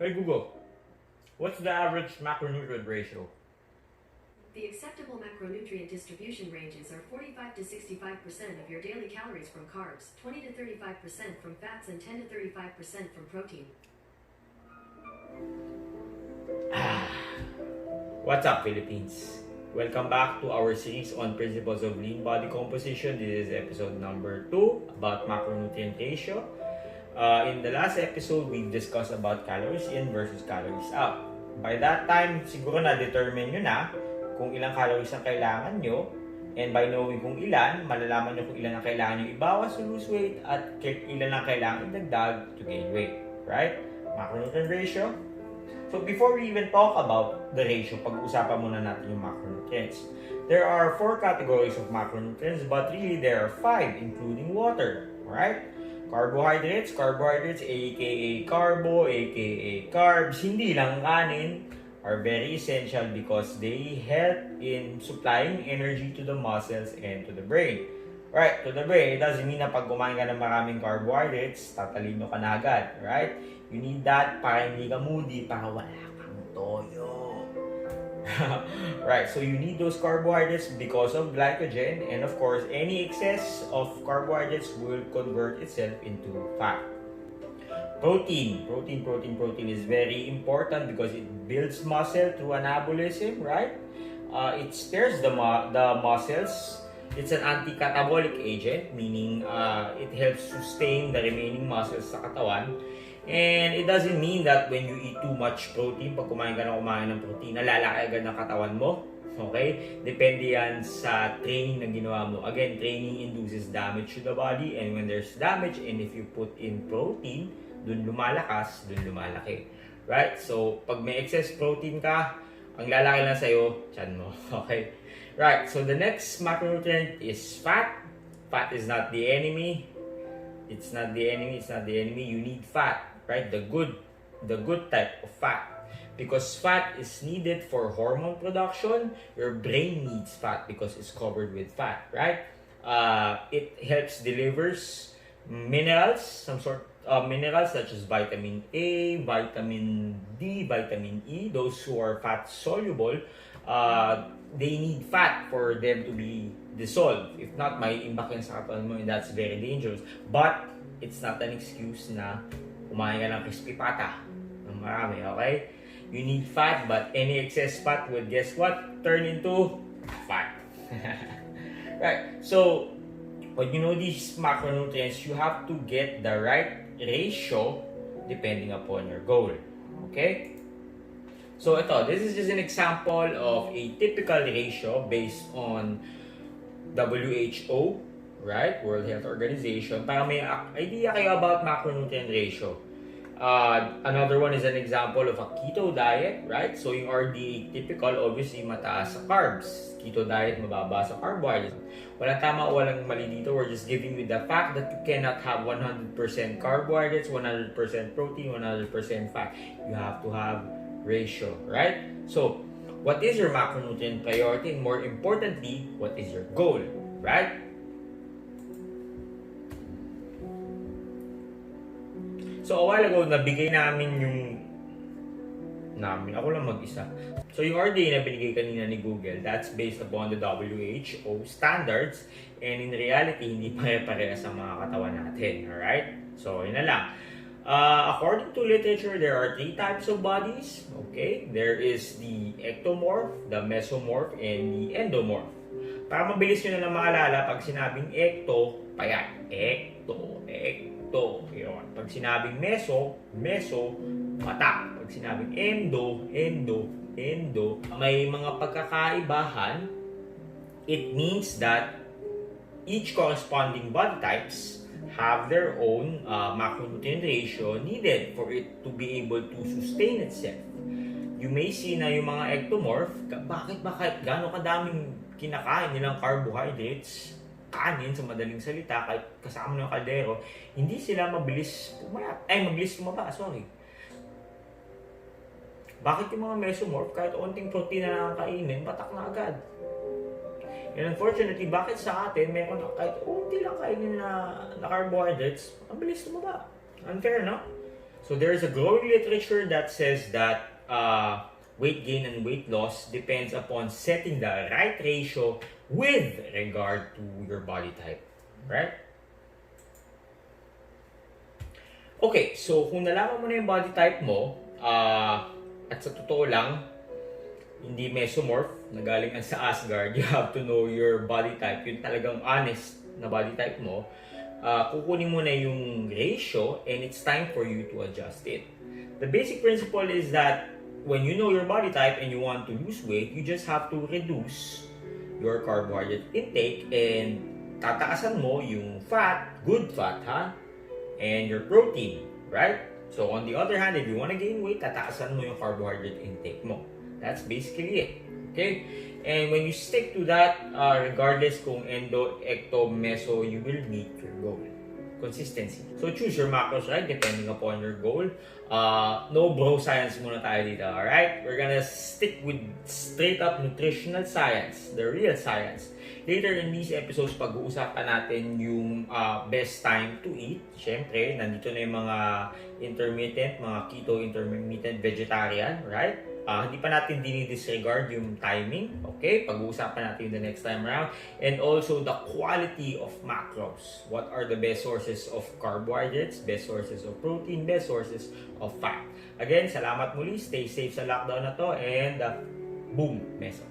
Hey Google, what's the average macronutrient ratio? The acceptable macronutrient distribution ranges are 45 to 65% of your daily calories from carbs, 20 to 35% from fats, and 10 to 35% from protein. What's up, Philippines? Welcome back to our series on principles of lean body composition. This is episode number 2 about macronutrient ratio. In the last episode, we discussed about calories in versus calories out. By that time, siguro na-determine nyo na kung ilang calories ang kailangan nyo, and by knowing kung ilan, malalaman nyo kung ilan ang kailangan nyo ibawas to lose weight at ilan ang kailangan idagdag to gain weight. Right? Macronutrient ratio. So before we even talk about the ratio, pag-uusapan muna natin yung macronutrients. There are 4 categories of macronutrients, but really there are 5, including water. Right? Carbohydrates, aka carbo, aka carbs, hindi lang kanin, are very essential because they help in supplying energy to the muscles and to the brain. Right, to the brain, it doesn't mean na pag kumain ka ng maraming carbohydrates, tatalino ka na agad, right? You need that para hindi ka moody, para wala kang toyo. Right, so you need those carbohydrates because of glycogen, and of course, any excess of carbohydrates will convert itself into fat. Protein is very important because it builds muscle through anabolism, right? It spares the muscles. It's an anti-catabolic agent, meaning it helps sustain the remaining muscles sa katawan. And it doesn't mean that when you eat too much protein, pag kumain ng protein, nalalaki agad ng katawan mo. Okay? Depende yan sa training na ginawa mo. Again, training induces damage to the body, and when there's damage, and if you put in protein, dun lumalakas, dun lumalaki. Right? So, pag may excess protein ka, ang lalaki lang sa'yo, tiyan mo. Okay? Right, so the next macronutrient is fat. Fat is not the enemy. It's not the enemy. You need fat, right? The good type of fat. Because fat is needed for hormone production. Your brain needs fat because it's covered with fat, right? It helps delivers minerals, some sort of minerals such as vitamin A, vitamin D, vitamin E. Those who are fat soluble, they need fat for them to be dissolved. If not, may impact yan sa katawan mo, and that's very dangerous. But it's not an excuse na kumain ka ng crispy pata ng marami, okay? You need fat, but any excess fat would, guess what? Turn into fat. Right, so when you know these macronutrients, you have to get the right ratio depending upon your goal. Okay? So this is just an example of a typical ratio based on WHO, right? World Health Organization. Para may idea kayo about macronutrient ratio. Another one is an example of a keto diet, right? So yung RDA typical, obviously mataas sa carbs. Keto diet, mababa sa carbohydrates. Walang tama o walang mali dito. We're just giving you the fact that you cannot have 100% carbohydrates, 100% protein, 100% fat. You have to have ratio, right? So, what is your macronutrient priority? And more importantly, what is your goal, right? So, a while ago, nabigay namin ako lang mag-isa. So, yung RDA na binigay kanina ni Google, that's based upon the WHO standards, and in reality, hindi pare-parehas ang mga katawan natin, alright? So, yun na lang. According to literature, there are 3 types of bodies. Okay, there is the ectomorph, the mesomorph, and the endomorph. Para mabilis nyo na lang maalala, pag sinabing ecto, payat. Ecto. Yun. Pag sinabing meso, mata. Pag sinabing endo. May mga pagkakaibahan. It means that each corresponding body types have their own macronutrient ratio needed for it to be able to sustain itself. You may see na yung mga ectomorph, bakit gano'ng kadaming kinakain nilang carbohydrates, kanin sa madaling salita, kahit kasama ng kaldero, hindi sila mabilis tumaba, sorry. Bakit yung mga mesomorph, kahit onting protein na nakakainin, patak na agad? And unfortunately, bakit sa atin, meron kahit unti lang kainin na carbohydrates, ang bilis tumaba? Unfair, no? So there's a growing literature that says that weight gain and weight loss depends upon setting the right ratio with regard to your body type, right? Okay, so kung nalaman mo na yung body type mo, at sa totoo lang, hindi mesomorph na galing sa Asgard, you have to know your body type, yung talagang honest na body type mo, kukunin mo na yung ratio and it's time for you to adjust it. The basic principle is that when you know your body type and you want to lose weight, you just have to reduce your carbohydrate intake and tataasan mo yung fat, good fat ha, and your protein, right? So on the other hand, if you want to gain weight, tataasan mo yung carbohydrate intake mo. That's basically it. Okay? And when you stick to that, regardless kung Endo, Ecto, Meso, you will meet your goal. Consistency. So choose your macros, right? Depending upon your goal. No bro science muna tayo dito, alright? We're gonna stick with straight up nutritional science, the real science. Later in these episodes, pag-uusapan natin yung best time to eat. Siyempre, nandito na yung mga intermittent, mga keto, intermittent, vegetarian, right? Hindi pa natin dinidisregard yung timing, okay? Pag-uusapan natin the next time around. And also the quality of macros. What are the best sources of carbohydrates, best sources of protein, best sources of fat. Again, salamat muli. Stay safe sa lockdown na to and boom, Meso.